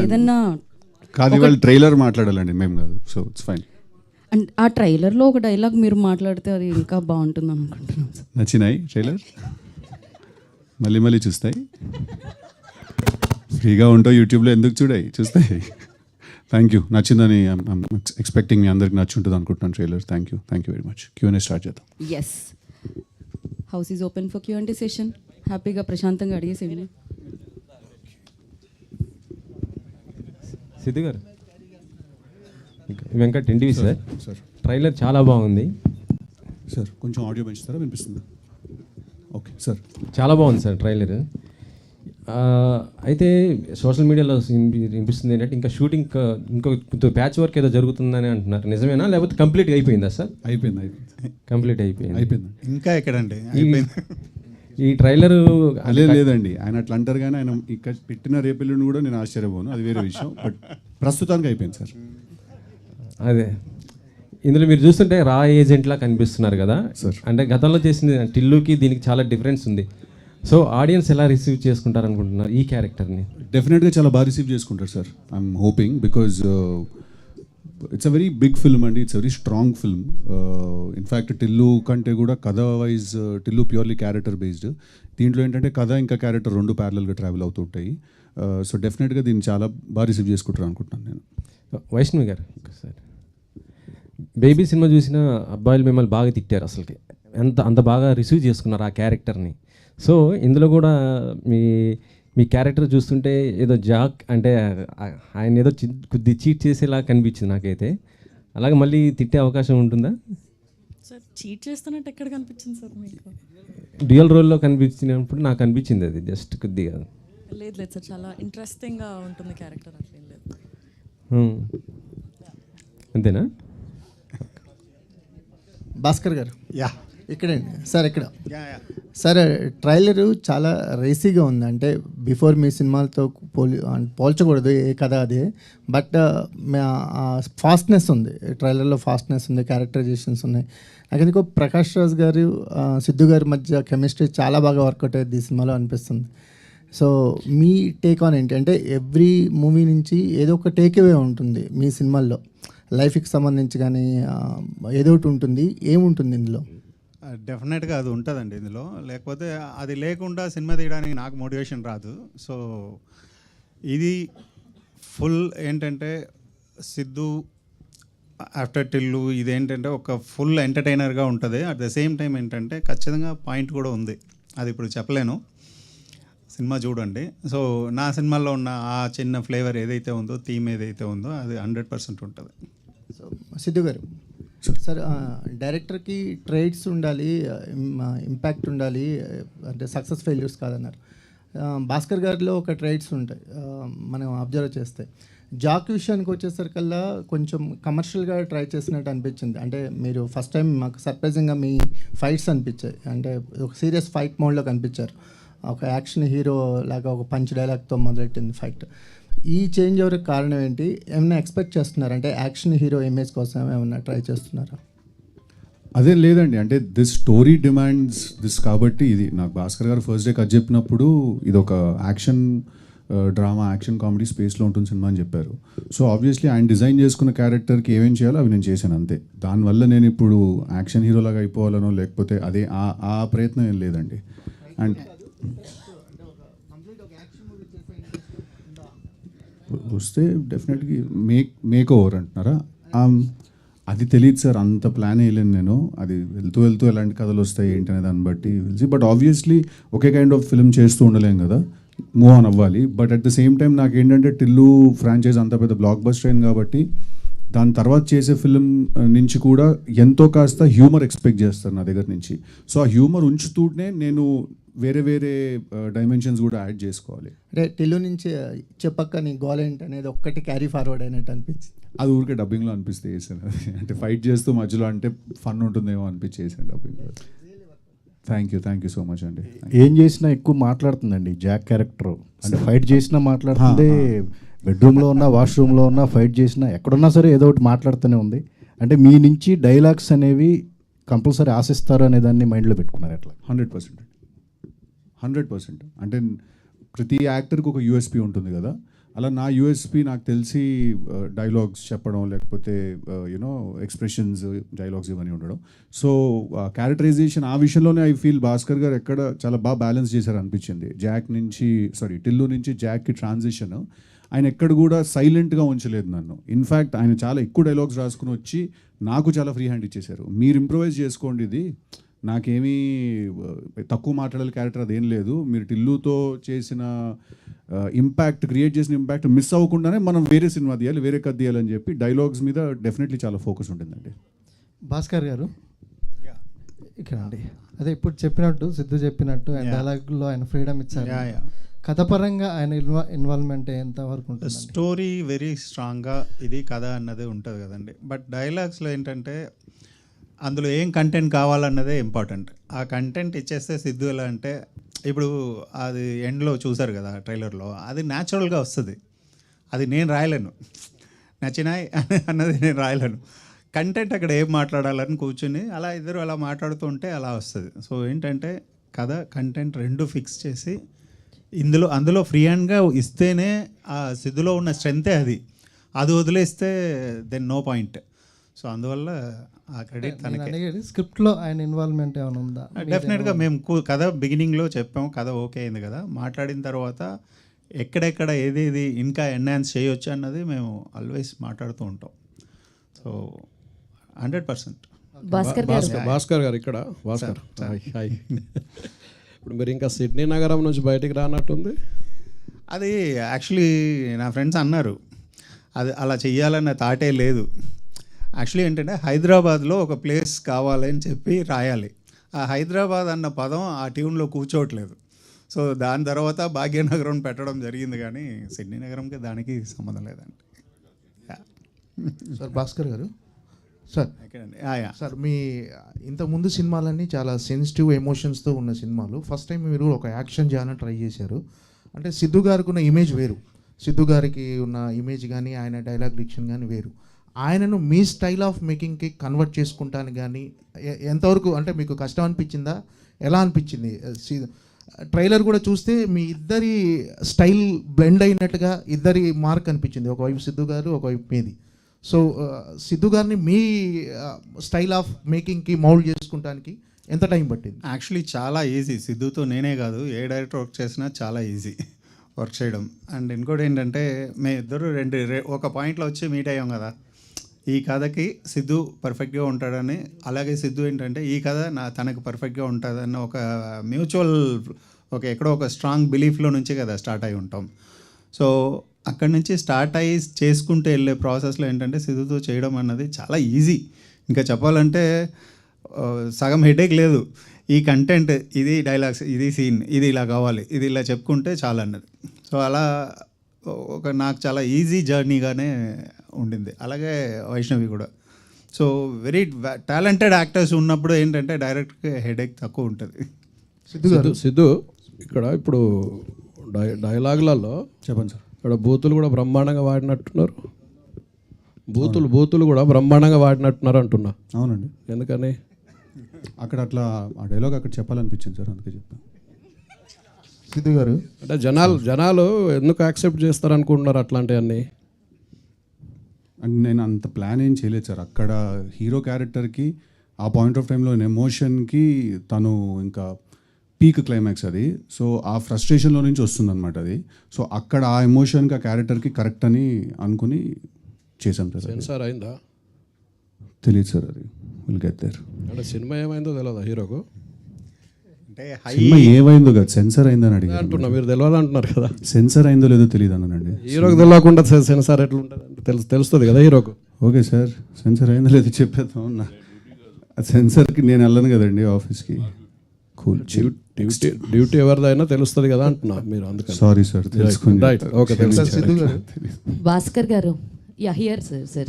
ఏదన్నా కాదు వాళ్ళు ట్రైలర్ మాట్లాడాలండి, మేము కాదు. So it's fine. అండ్ ఆ ట్రైలర్లో ఒక డైలాగ్ మీరు మాట్లాడితే అది ఇంకా బాగుంటుంది అనుకుంటున్నాం సార్. నచ్చినాయి ట్రైలర్? మళ్ళీ మళ్ళీ చూస్తాయి, ఫ్రీగా ఉంటావు యూట్యూబ్లో, ఎందుకు చూస్తాయి. థ్యాంక్ యూ, నచ్చిందని ఎక్స్పెక్టింగ్ మీ అందరికి నచ్చుంటుంది అనుకుంటున్నాను trailer. Thank you very much. Q&A start చేద్దాం. Yes, house is open for Q&A session. హ్యాపీగా ప్రశాంతంగా అడిగేసేయండి. సిద్ధు గారు, వెంకట్ ఎన్టీవీ సార్. ట్రైలర్ చాలా బాగుంది సార్. కొంచెం ఆడియో పెంచుతారా, వినిపిస్తుందా? Okay sir. చాలా బాగుంది సార్ ట్రైలర్. అయితే సోషల్ మీడియాలో వినిపిస్తుంది ఏంటంటే ఇంకా షూటింగ్ ఇంకో ప్యాచ్ వర్క్ ఏదో జరుగుతుందని అంటున్నారు, నిజమేనా లేకపోతే కంప్లీట్గా అయిపోయిందా సార్? అయిపోయింది. కంప్లీట్ అయిపోయింది. ఇంకా ఎక్కడండి ఈ ట్రైలర్ లేదండి, ఆయన అట్లా అంటారు కానీ ఆయన ఇక్కడ పెట్టిన రేపెల్లుని కూడా నేను ఆశ్చర్యపోను, అది వేరే విషయం. బట్ ప్రస్తుతానికి అయిపోయింది సార్. అదే ఇందులో మీరు చూస్తుంటే రా ఏజెంట్లా కనిపిస్తున్నారు కదా సార్. అంటే గతంలో చేసిన టిల్లుకి దీనికి చాలా డిఫరెన్స్ ఉంది. సో ఆడియన్స్ ఎలా రిసీవ్ చేసుకుంటారు అనుకుంటున్నారు ఈ క్యారెక్టర్ని? డెఫినెట్గా చాలా బాగా రిసీవ్ చేసుకుంటారు sir. I'm hoping, because it's a very big film అండి, it's very strong film. In fact Tillu కంటే కూడా కథ wise Tillu purely character based. దీంట్లో ఏంటంటే కథ ఇంకా క్యారెక్టర్ రెండు ప్యారలల్గా ట్రావెల్ అవుతుంటాయి. సో డెఫినెట్గా దీన్ని చాలా బాగా రిసీవ్ చేసుకుంటారు అనుకుంటున్నాను నేను. వైష్ణవి గారు సార్, బేబీ సినిమా చూసిన అబ్బాయిలు మిమ్మల్ని బాగా తిట్టారు, అసలుకి అంత బాగా రిసీవ్ చేసుకున్నారు ఆ క్యారెక్టర్ని. సో ఇందులో కూడా మీ క్యారెక్టర్ చూస్తుంటే ఏదో జాక్ అంటే ఆయన ఏదో కొద్ది చీట్ చేసేలా కనిపించింది నాకైతే. అలాగే మళ్ళీ తిట్టే అవకాశం ఉంటుందా సార్? చీట్ చేస్తున్నట్టు ఎక్కడ కనిపించింది సార్ మీకు? డ్యూయల్ రోల్లో కనిపించినప్పుడు నాకు అనిపించింది అది జస్ట్ కొద్దిగా. లేదు సార్, చాలా ఇంట్రెస్టింగ్గా ఉంటుంది క్యారెక్టర్, అట్లేం లేదు. అంతేనా? భాస్కర్ గారు, ఇక్కడండి సార్. ఇక్కడ సార్ ట్రైలరు చాలా రేసీగా ఉంది. అంటే బిఫోర్ మీ సినిమాలతో పోల్చకూడదు, ఏ కథ అదే. బట్ ఫాస్ట్నెస్ ఉంది ట్రైలర్లో, ఫాస్ట్నెస్ ఉంది, క్యారెక్టరైజేషన్స్ ఉన్నాయి. నాకు ఎందుకో ప్రకాష్ రాజ్ గారు సిద్ధు గారి మధ్య కెమిస్ట్రీ చాలా బాగా వర్కౌట్ అయ్యేది ఈ సినిమాలో అనిపిస్తుంది. సో మీ టేక్ ఆన్ ఏంటి? అంటే ఎవ్రీ మూవీ నుంచి ఏదో ఒక టేక్ అవే ఉంటుంది మీ సినిమాల్లో, లైఫ్కి సంబంధించి కానీ ఏదో ఒకటి ఉంటుంది. ఏముంటుంది ఇందులో? డెఫినెట్గా అది ఉంటుందండి ఇందులో, లేకపోతే అది లేకుండా సినిమా తీయడానికి నాకు మోటివేషన్ రాదు. సో ఇది ఫుల్ ఏంటంటే సిద్ధు ఆఫ్టర్ టిల్లు ఇదేంటంటే ఒక ఫుల్ ఎంటర్టైనర్గా ఉంటుంది. అట్ ద సేమ్ టైం ఏంటంటే ఖచ్చితంగా పాయింట్ కూడా ఉంది, అది ఇప్పుడు చెప్పలేను, సినిమా చూడండి. సో నా సినిమాల్లో ఉన్న ఆ చిన్న ఫ్లేవర్ ఏదైతే ఉందో, థీమ్ ఏదైతే ఉందో అది 100% ఉంటుంది. సో సిద్ధు గారు సార్, డైరెక్టర్కి ట్రేడ్స్ ఉండాలి, ఇంపాక్ట్ ఉండాలి, అంటే సక్సెస్ ఫెయిల్యూర్స్ కాదన్నారు. భాస్కర్ గారిలో ఒక ట్రేడ్స్ ఉంటాయి మనం అబ్జర్వ్ చేస్తే. జాక్ విషయానికి వచ్చేసరికల్లా కొంచెం కమర్షియల్గా ట్రై చేసినట్టు అనిపించింది. అంటే మీరు ఫస్ట్ టైం మాకు సర్ప్రైజింగ్గా మీ ఫైట్స్ అనిపించాయి, అంటే ఒక సీరియస్ ఫైట్ మోడ్లో కనిపించారు. ఒక యాక్షన్ హీరో లాగా ఒక పంచ్ డైలాగ్తో మొదలెట్టింది ఫైట్. ఈ చేంజ్ ఎవరికి కారణం ఏంటి? ఏమైనా ఎక్స్పెక్ట్ చేస్తున్నారు? అంటే యాక్షన్ హీరో ఇమేజ్ కోసం ఏమైనా ట్రై చేస్తున్నారా? అదే లేదండి, అంటే దిస్ స్టోరీ డిమాండ్స్ దిస్ కాబట్టి ఇది నాకు భాస్కర్ గారు ఫస్ట్ డే కథ చెప్పినప్పుడు ఇది ఒక యాక్షన్ డ్రామా, యాక్షన్ కామెడీ స్పేస్లో ఉంటుంది సినిమా అని చెప్పారు. సో ఆబ్వియస్లీ ఆయన డిజైన్ చేసుకున్న క్యారెక్టర్కి ఏమేం చేయాలో అవి నేను చేశాను అంతే. దానివల్ల నేను ఇప్పుడు యాక్షన్ హీరోలాగా అయిపోవాలనో లేకపోతే అదే ఆ ప్రయత్నం ఏం లేదండి. అండ్ వస్తే డెఫినెట్గా మేక్ ఓవర్ అంటున్నారా? అది తెలియదు సార్, అంత ప్లాన్ వేయలేను నేను. అది వెళ్తూ ఎలాంటి కథలు వస్తాయి ఏంటి అనే దాన్ని బట్టి తెలిసి. But obviously okay kind of film చేస్తూ ఉండలేం కదా, మూవ్ ఆన్ అవ్వాలి. But at the same time నాకు ఏంటంటే టిల్లు ఫ్రాంచైజ్ అంత పెద్ద బ్లాక్ బస్టర్ అయింది కాబట్టి దాని తర్వాత చేసే ఫిల్మ్ నుంచి కూడా ఎంతో కాస్త హ్యూమర్ ఎక్స్పెక్ట్ చేస్తారు నా దగ్గర నుంచి. సో ఆ హ్యూమర్ ఉంచుతూనే నేను వేరే డైమెన్షన్స్ కూడా యాడ్ చేసుకోవాలి. అంటే టిల్లు నుంచి చెప్పక్క నీ గోల్ ఏంటి అనేది ఒక్కటి క్యారీ ఫార్వర్డ్ అయినట్టు అనిపించింది. అది ఊరికే డబ్బింగ్లో అనిపిస్తే చేశాను, అంటే ఫైట్ చేస్తూ మధ్యలో అంటే ఫన్ ఉంటుందేమో అనిపించి చేశాను డబ్బింగ్లో. థ్యాంక్ యూ సో మచ్ అండి. ఏం చేసినా ఎక్కువ మాట్లాడుతుందండి జాక్ క్యారెక్టర్. అంటే ఫైట్ చేసినా మాట్లాడుతుంది, బెడ్రూమ్లో ఉన్నా, వాష్రూమ్లో ఉన్నా, ఫైట్ చేసినా, ఎక్కడున్నా సరే ఏదో ఒకటి మాట్లాడుతూనే ఉంది. అంటే మీ నుంచి డైలాగ్స్ అనేవి కంపల్సరీ ఆశిస్తారు అనే దాన్ని మైండ్లో పెట్టుకున్నారు ఎట్లా? 100%. అంటే ప్రతి యాక్టర్కి ఒక యూఎస్పీ ఉంటుంది కదా, అలా నా యూఎస్పి నాకు తెలిసి డైలాగ్స్ చెప్పడం, లేకపోతే యూనో ఎక్స్ప్రెషన్స్, డైలాగ్స్ ఇవన్నీ ఉండడం. సో క్యారెక్టరైజేషన్ ఆ విషయంలోనే ఐ ఫీల్ భాస్కర్ గారు ఎక్కడ చాలా బాగా బ్యాలెన్స్ చేశారు అనిపించింది. టిల్లు నుంచి జాక్కి ట్రాన్సిషన్ ఆయన ఎక్కడ కూడా సైలెంట్గా ఉంచలేదు నన్ను. ఇన్ఫ్యాక్ట్ ఆయన చాలా ఎక్కువ డైలాగ్స్ రాసుకుని వచ్చి నాకు చాలా ఫ్రీ హ్యాండ్ ఇచ్చేశారు. మీరు ఇంప్రూవైజ్ చేసుకోండి, ఇది నాకేమీ తక్కువ మాట్లాడాలి క్యారెక్టర్ అదేం లేదు, మీరు టిల్లుతో చేసిన ఇంపాక్ట్, క్రియేట్ చేసిన ఇంపాక్ట్ మిస్ అవ్వకుండానే మనం వేరే సినిమా తీయాలి, వేరే కథ తీయాలని చెప్పి డైలాగ్స్ మీద డెఫినెట్లీ చాలా ఫోకస్ ఉంటుందండి. భాస్కర్ గారు ఇక్కడ అండి, అదే ఇప్పుడు చెప్పినట్టు సిద్ధు చెప్పినట్టు ఆయన డైలాగ్లో ఆయన ఫ్రీడమ్ ఇచ్చారు. కథపరంగా ఆయన ఇన్వాల్వ్మెంట్ ఎంతవరకు ఉంటుంది? స్టోరీ వెరీ స్ట్రాంగ్గా ఇది కథ అన్నది ఉంటుంది కదండి. బట్ డైలాగ్స్లో ఏంటంటే అందులో ఏం కంటెంట్ కావాలన్నదే ఇంపార్టెంట్. ఆ కంటెంట్ ఇచ్చేస్తే సిద్ధు ఎలా అంటే, ఇప్పుడు అది ఎండ్లో చూసారు కదా ట్రైలర్లో, అది న్యాచురల్గా వస్తుంది. అది నేను రాయలేను, నచ్చినాయి అన్నది నేను రాయలేను. కంటెంట్ అక్కడ ఏం మాట్లాడాలని కూర్చుని అలా ఇద్దరు అలా మాట్లాడుతుంటే అలా వస్తుంది. సో ఏంటంటే కథ కంటెంట్ రెండు ఫిక్స్ చేసి అందులో ఫ్రీ హ్యాండ్గా ఇస్తేనే ఆ సిద్ధులో ఉన్న స్ట్రెంతే అది వదిలేస్తే దెన్ నో పాయింట్. సో అందువల్ల ఆ క్రెడిట్ తనకే. స్క్రిప్ట్లో ఆయన ఇన్వాల్వ్మెంట్ ఏమైనా ఉందా? డెఫినెట్గా మేము కథ బిగినింగ్లో చెప్పాము, కథ ఓకే అయింది కదా, మాట్లాడిన తర్వాత ఎక్కడెక్కడ ఏదేది ఇంకా ఎన్హాన్స్ చేయొచ్చు అన్నది మేము ఆల్వేస్ మాట్లాడుతూ ఉంటాం. సో 100%. భాస్కర్ గారు ఇక్కడ భాస్కర్ హాయ్. ఇప్పుడు మీరు ఇంకా సిడ్నీ నగరం నుంచి బయటికి రానట్టుంది. అది యాక్చువల్లీ నా ఫ్రెండ్స్ అన్నారు, అది అలా చెయ్యాలన్న థాటే లేదు. యాక్చువల్లీ ఏంటంటే హైదరాబాద్లో ఒక ప్లేస్ కావాలని చెప్పి రాయాలి. ఆ హైదరాబాద్ అన్న పదం ఆ ట్యూన్లో కూర్చోవట్లేదు. సో దాని తర్వాత భాగ్యనగరం పెట్టడం జరిగింది, కానీ సిడ్నీ నగరంకి దానికి సంబంధం లేదండి. సార్ భాస్కర్ గారు, సార్ మీ ఇంతకుముందు సినిమాలన్నీ చాలా సెన్సిటివ్ ఎమోషన్స్తో ఉన్న సినిమాలు. ఫస్ట్ టైం మీరు ఒక యాక్షన్ జానర్ ట్రై చేశారు. అంటే సిద్ధు గారికి ఉన్న ఇమేజ్ వేరు, సిద్ధు గారికి ఉన్న ఇమేజ్ కానీ ఆయన డైలాగ్ డిక్షన్ కానీ వేరు. ఆయనను మీ స్టైల్ ఆఫ్ మేకింగ్కి కన్వర్ట్ చేసుకుంటానికి కానీ ఎంతవరకు అంటే మీకు కష్టం అనిపించిందా, ఎలా అనిపించింది? ట్రైలర్ కూడా చూస్తే మీ ఇద్దరి స్టైల్ బ్లెండ్ అయినట్టుగా ఇద్దరి మార్క్ అనిపించింది, ఒకవైపు సిద్ధు గారు ఒకవైపు మీది. సో సిద్ధు గారిని మీ స్టైల్ ఆఫ్ మేకింగ్కి మౌల్డ్ చేసుకుంటానికి ఎంత టైం పట్టింది? యాక్చువల్లీ చాలా ఈజీ. సిద్ధుతో నేనే కాదు, ఏ డైరెక్టర్ వర్క్ చేసినా చాలా ఈజీ వర్క్ చేయడం. అండ్ ఇంకోటి ఏంటంటే మేము ఇద్దరు ఒక పాయింట్లో వచ్చి మీట్ అయ్యాం కదా, ఈ కథకి సిద్ధు పర్ఫెక్ట్గా ఉంటాడని, అలాగే సిద్ధు ఏంటంటే ఈ కథ తనకు పర్ఫెక్ట్గా ఉంటుందన్న ఒక మ్యూచువల్ ఎక్కడో ఒక స్ట్రాంగ్ బిలీఫ్లో నుంచి కదా స్టార్ట్ అయి ఉంటాం. సో అక్కడి నుంచి స్టార్ట్ అయ్యి చేసుకుంటూ వెళ్ళే ప్రాసెస్లో ఏంటంటే సిద్ధుతో చేయడం అన్నది చాలా ఈజీ. ఇంకా చెప్పాలంటే సగం హెడేక్ లేదు. ఈ కంటెంట్, ఇది డైలాగ్స్, ఇది సీన్, ఇది ఇలా కావాలి, ఇది ఇలా చెప్పుకుంటే చాలా అన్నది. సో అలా నాకు చాలా ఈజీ జర్నీగానే ఉండింది. అలాగే వైష్ణవి కూడా. సో వెరీ టాలెంటెడ్ యాక్టర్స్ ఉన్నప్పుడు ఏంటంటే డైరెక్ట్గా హెడేక్ తక్కువ ఉంటుంది. సిద్ధు ఇక్కడ ఇప్పుడు డైలాగులలో చెప్పండి సార్. ఇక్కడ బూతులు కూడా బ్రహ్మాండంగా వాడినట్టున్నారు. బూతులు కూడా బ్రహ్మాండంగా వాడినట్టున్నారు అంటున్నా. అవునండి. ఎందుకని అక్కడ అట్లా ఆ డైలాగ్ అక్కడ చెప్పాలనిపించింది సార్, అందుకే చెప్పాను. సిద్ధు గారు అంటే జనాలు ఎందుకు యాక్సెప్ట్ చేస్తారు అనుకుంటున్నారు అట్లాంటివన్నీ? అండ్ నేను అంత ప్లాన్ ఏం చేయలేదు సార్. అక్కడ హీరో క్యారెక్టర్కి ఆ పాయింట్ ఆఫ్ టైంలో ఎమోషన్కి తను ఇంకా పీక్ క్లైమాక్స్ అది. సో ఆ ఫ్రస్ట్రేషన్లో నుంచి వస్తుందన్నమాట అది. సో అక్కడ ఆ ఎమోషన్కి ఆ క్యారెక్టర్కి కరెక్ట్ అని అనుకుని చేసాం సార్. సెన్సార్ అయిందా తెలియదు సార్, అది విల్ గెట్ దేర్. అంటే సినిమా ఏమైందో తెలియదా హీరోకు? అంటే సినిమా ఏమైందో కదా, సెన్సార్ అయిందని అడిగి అంటున్నా, మీరు తెలియాలి అంటున్నారు కదా. సెన్సార్ అయిందో లేదో తెలియదు అన్నానండి. హీరోకి తెలియకుండా సెన్సార్ ఎట్లా ఉంటుంది అంటే తెలుస్తుంది కదా హీరోకు. ఓకే సార్, సెన్సార్ అయిందో లేదో చెప్పేద్దాం. సెన్సార్కి నేను వెళ్ళను కదండి ఆఫీస్కి. కూల్. డ్యూటీ ఎవరిదైనా తెలుస్తుంది కదా అంటున్నా మీరు, అందుకని. సారీ సార్, తెలుసుకోండి. Right, okay. Siddhu garu Bhaskar garu, here sir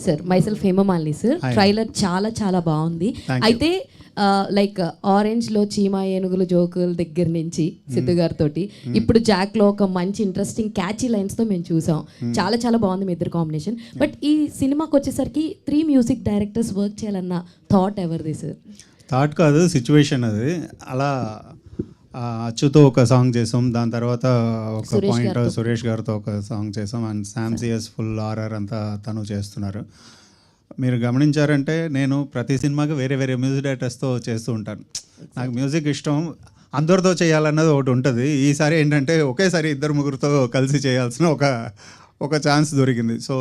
sir myself Hemamalini sir. Trailer చాలా చాలా బాగుంది. అయితే లైక్ ఆరెంజ్లో చీమా ఏనుగులు జోకుల దగ్గర నుంచి సిద్ధు గారితో ఇప్పుడు జాక్లో ఒక మంచి ఇంట్రెస్టింగ్ క్యాచీ లైన్స్తో మేము చూసాం. చాలా చాలా బాగుంది మీ ఇద్దరు కాంబినేషన్. బట్ ఈ సినిమాకి వచ్చేసరికి 3 మ్యూజిక్ డైరెక్టర్స్ వర్క్ చేయాలన్న థాట్ ఎవరిది సార్? థాట్ కాదు, సిచ్యువేషన్ అది. అలా అచ్చుతో ఒక సాంగ్ చేసాం, దాని తర్వాత ఒక సురేష్ పాయింట్ గారితో. సురేష్ గారితో ఒక సాంగ్ చేసాం, and Sam C S full R R అంతా తను చేస్తున్నారు. మీరు గమనించారంటే నేను ప్రతి సినిమాకి వేరే వేరే మ్యూజిక్ డైరెక్టర్స్తో చేస్తూ ఉంటాను. నాకు మ్యూజిక్ ఇష్టం, అందరితో చేయాలన్నది ఒకటి ఉంటుంది. ఈసారి ఏంటంటే ఒకేసారి ఇద్దరు ముగ్గురితో కలిసి చేయాల్సిన ఒక ఛాన్స్ దొరికింది. సో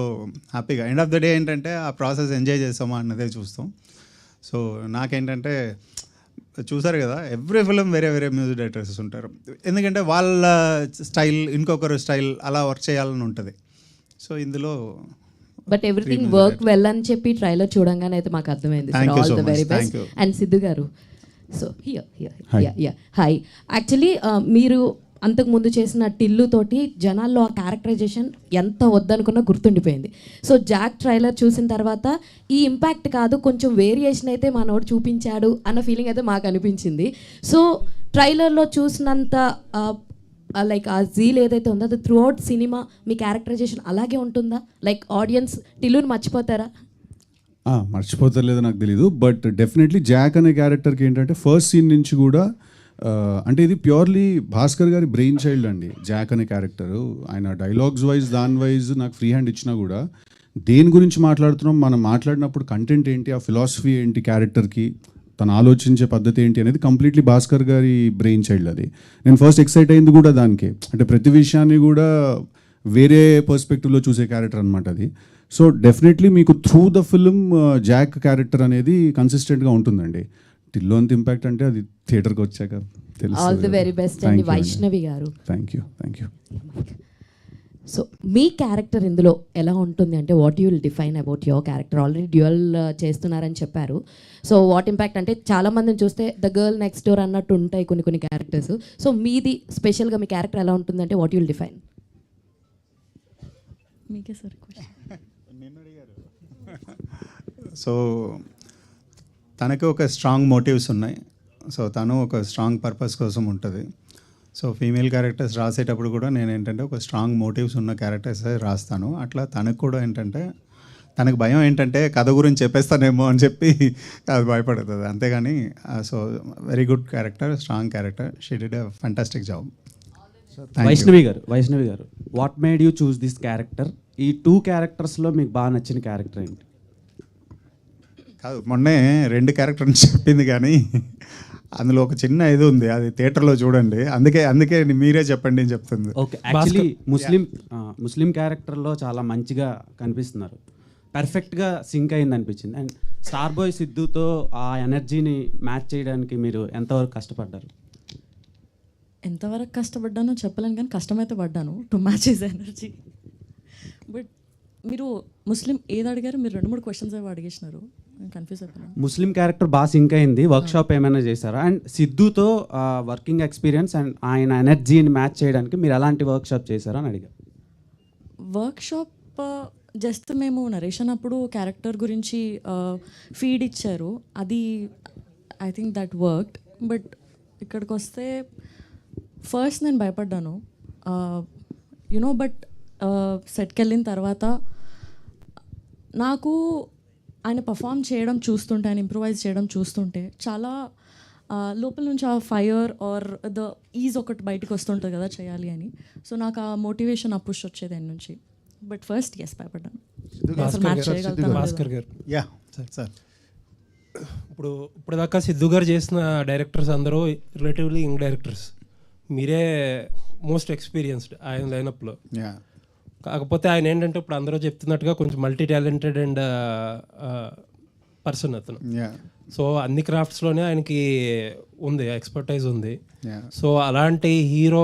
హ్యాపీగా ఎండ్ ఆఫ్ ద డే ఏంటంటే ఆ ప్రాసెస్ ఎంజాయ్ చేస్తామా అన్నదే చూస్తాం. సో నాకేంటంటే చూసారు కదా, ఎవ్రీ ఫిలిం వేరే వేరే మ్యూజిక్ డైరెక్టర్స్ ఉంటారు, ఎందుకంటే వాళ్ళ స్టైల్ ఇంకొకరు స్టైల్ అలా వర్క్ చేయాలని ఉంటుంది. సో ఇందులో బట్ ఎవ్రీథింగ్ వర్క్ వెల్ అని చెప్పి ట్రైలర్ చూడంగానే అయితే మాకు అర్థమైంది. Thank you all so the much. Very Thank best. you. And Siddhu గారు, సో హాయ్. యాక్చువల్లీ మీరు అంతకుముందు చేసిన టిల్లు తోటి జనాల్లో ఆ క్యారెక్టరైజేషన్ ఎంత వద్దనుకున్నా గుర్తుండిపోయింది. సో జాక్ ట్రైలర్ చూసిన తర్వాత ఈ ఇంపాక్ట్ కాదు, కొంచెం వేరియేషన్ అయితే మనోడు చూపించాడు అన్న ఫీలింగ్ అయితే మాకు అనిపించింది. సో ట్రైలర్లో చూసినంత లైక్ ఆ జీల్ ఏదైతే ఉందో అది త్రూ అవుట్ సినిమా మీ క్యారెక్టరైజేషన్ అలాగే ఉంటుందా? Like audience టిల్లుని మర్చిపోతారా? మర్చిపోతలేదో నాకు తెలీదు, బట్ డెఫినెట్లీ జాక్ అనే క్యారెక్టర్కి ఏంటంటే ఫస్ట్ సీన్ నుంచి కూడా అంటే ఇది ప్యూర్లీ భాస్కర్ గారి బ్రెయిన్ చైల్డ్ అండి. జాక్ అనే క్యారెక్టరు ఆయన డైలాగ్స్ వైజ్ దాని వైజ్ నాకు ఫ్రీ హ్యాండ్ ఇచ్చినా కూడా దేని గురించి మాట్లాడుతున్నాం, మనం మాట్లాడినప్పుడు కంటెంట్ ఏంటి, ఆ ఫిలాసఫీ ఏంటి, క్యారెక్టర్కి తను ఆలోచించే పద్ధతి ఏంటి అనేది కంప్లీట్లీ భాస్కర్ గారి బ్రెయిన్ చైల్డ్ అది. నేను ఫస్ట్ ఎక్సైట్ అయింది కూడా దానికి, అంటే ప్రతి విషయాన్ని కూడా వేరే పర్స్పెక్టివ్లో చూసే క్యారెక్టర్ అనమాట అది. సో డెఫినెట్లీ మీకు through the film Jack character అనేది కన్సిస్టెంట్గా ఉంటుందండి. టిల్లు అంత ఇంపాక్ట్ అంటే అది థియేటర్కి వచ్చాక ఆల్ ది వెరీ బెస్ట్ అండి వైష్ణవి గారు. Thank you. So me character ఇందులో ఎలా ఉంటుంది అంటే what you will define about your character? Already dual చేస్తున్నారని చెప్పారు. సో వాట్ ఇంపాక్ట్ అంటే చాలా మందిని చూస్తే ద గర్ల్ నెక్స్ట్ డోర్ అన్నట్టు ఉంటాయి కొన్ని క్యారెక్టర్స్. సో మీది స్పెషల్గా మీ క్యారెక్టర్ ఎలా ఉంటుంది అంటే వాట్ యూ విల్ డిఫైన్? మీకే సార్ క్వశ్చన్. సో తనకి ఒక స్ట్రాంగ్ మోటివ్స్ ఉన్నాయి. సో తను ఒక స్ట్రాంగ్ పర్పస్ కోసం ఉంటుంది. సో ఫీమేల్ క్యారెక్టర్స్ రాసేటప్పుడు కూడా నేను ఏంటంటే ఒక స్ట్రాంగ్ మోటివ్స్ ఉన్న క్యారెక్టర్స్ రాస్తాను. అట్లా తనకు కూడా ఏంటంటే తనకు భయం ఏంటంటే కథ గురించి చెప్పేస్తానేమో అని చెప్పి అది భయపడుతుంది, అంతేగాని so very good character, strong character. She did a fantastic job. Vaishnavi garu what made you choose this character? ఈ 2 క్యారెక్టర్స్లో మీకు బాగా నచ్చిన క్యారెక్టర్ ఏంటి? కాదు, మొన్నే 2 క్యారెక్టర్ని చెప్పింది, కానీ అందులో ఒక చిన్న ఇది ఉంది, అది థియేటర్లో చూడండి. అందుకే మీరే చెప్పండి అని చెప్తుంది. ఓకే, యాక్చువల్లీ ముస్లిం క్యారెక్టర్లో చాలా మంచిగా కనిపిస్తున్నారు, పర్ఫెక్ట్గా సింక్ అయింది అనిపించింది. అండ్ స్టార్ బాయ్ సిద్ధుతో ఆ ఎనర్జీని మ్యాచ్ చేయడానికి మీరు ఎంతవరకు కష్టపడ్డారు? ఎంతవరకు కష్టపడ్డానో చెప్పలేను, కానీ కష్టమైతే పడ్డాను to match his energy. But మీరు ముస్లిం ఏది అడిగారు? మీరు 2-3 క్వశ్చన్స్ ఏవో అడిగేసినారు, కన్ఫ్యూజ్ అయిపోయాను. ముస్లిం క్యారెక్టర్ బాగా సింక్ అయింది, వర్క్షాప్ ఏమైనా చేశారా? అండ్ సిద్ధుతో వర్కింగ్ ఎక్స్పీరియన్స్ అండ్ ఆయన ఎనర్జీని మ్యాచ్ చేయడానికి మీరు ఎలాంటి వర్క్షాప్ చేశారా అని అడిగారు. వర్క్షాప్ జస్ట్ మేము నరేషన్ అప్పుడు క్యారెక్టర్ గురించి ఫీడ్ ఇచ్చారు, అది I think that worked. But ఇక్కడికి వస్తే ఫస్ట్ నేను భయపడ్డాను, యునో. బట్ సెట్కి వెళ్ళిన తర్వాత నాకు ఆయన పర్ఫామ్ చేయడం చూస్తుంటే, ఆయన ఇంప్రూవైజ్ చేయడం చూస్తుంటే చాలా లోపల నుంచి ఆ ఫైర్ ఆర్ ద ఈజ్ ఒకటి బయటకు వస్తుంటుంది కదా చేయాలి అని. సో నాకు ఆ మోటివేషన్, ఆ పుష్ వచ్చేది ఆయన నుంచి. బట్ ఫస్ట్ భయపడ్డాను. Bhaskar garu, yeah sir. ఇప్పుడు దాకా సిద్ధు గారు చేసిన డైరెక్టర్స్ అందరూ రిలేటివ్లీ యంగ్ డైరెక్టర్స్, మీరే మోస్ట్ ఎక్స్పీరియన్స్డ్ ఆయన లైనప్లో. కాకపోతే ఆయన ఏంటంటే ఇప్పుడు అందరూ చెప్తున్నట్టుగా కొంచెం మల్టీ టాలెంటెడ్ అండ్ పర్సన్ అతను. సో అన్ని క్రాఫ్ట్స్లోనే ఆయనకి ఉంది, ఎక్స్పర్టైజ్ ఉంది. సో అలాంటి హీరో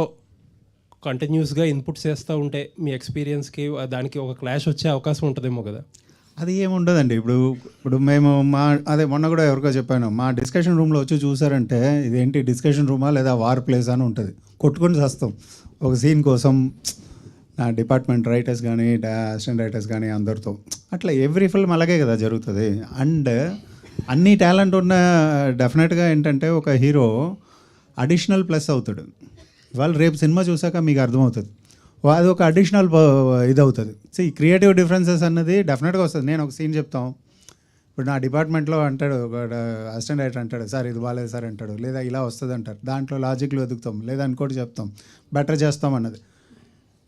కంటిన్యూస్గా ఇన్పుట్స్ చేస్తూ ఉంటే మీ ఎక్స్పీరియన్స్కి దానికి ఒక క్లాష్ వచ్చే అవకాశం ఉంటుందేమో కదా? అది ఏముండదండి. ఇప్పుడు మేము అదే మొన్న కూడా ఎవరికో చెప్పాను, మా డిస్కషన్ రూమ్లో వచ్చి చూసారంటే ఇదేంటి డిస్కషన్ రూమా లేదా వార్ ప్లేస్ అని ఉంటుంది. కొట్టుకొని చేస్తాం ఒక సీన్ కోసం, నా డిపార్ట్మెంట్ రైటర్స్ కానీ అసిస్టెంట్ రైటర్స్ కానీ అందరితో. అట్లా ఎవ్రీ ఫిల్మ్ అలాగే కదా జరుగుతుంది. అండ్ అన్ని టాలెంట్ ఉన్న డెఫినెట్గా ఏంటంటే ఒక హీరో అడిషనల్ ప్లస్ అవుతాడు. ఇవాళ రేపు సినిమా చూసాక మీకు అర్థమవుతుంది, అది ఒక అడిషనల్ ఇది అవుతుంది. సో ఈ క్రియేటివ్ డిఫరెన్సెస్ అన్నది డెఫినెట్గా వస్తుంది. నేను ఒక సీన్ చెప్తాం, ఇప్పుడు నా డిపార్ట్మెంట్లో అంటాడు ఒక అసిస్టెంట్ డైరెక్టర్ అంటాడు, సార్ ఇది బాగాలేదు సార్ అంటాడు, లేదా ఇలా వస్తుంది అంటారు. దాంట్లో లాజిక్లు వెతుకుతాం, లేదా ఇంకోటి చెప్తాం, బెటర్ చేస్తాం అన్నది.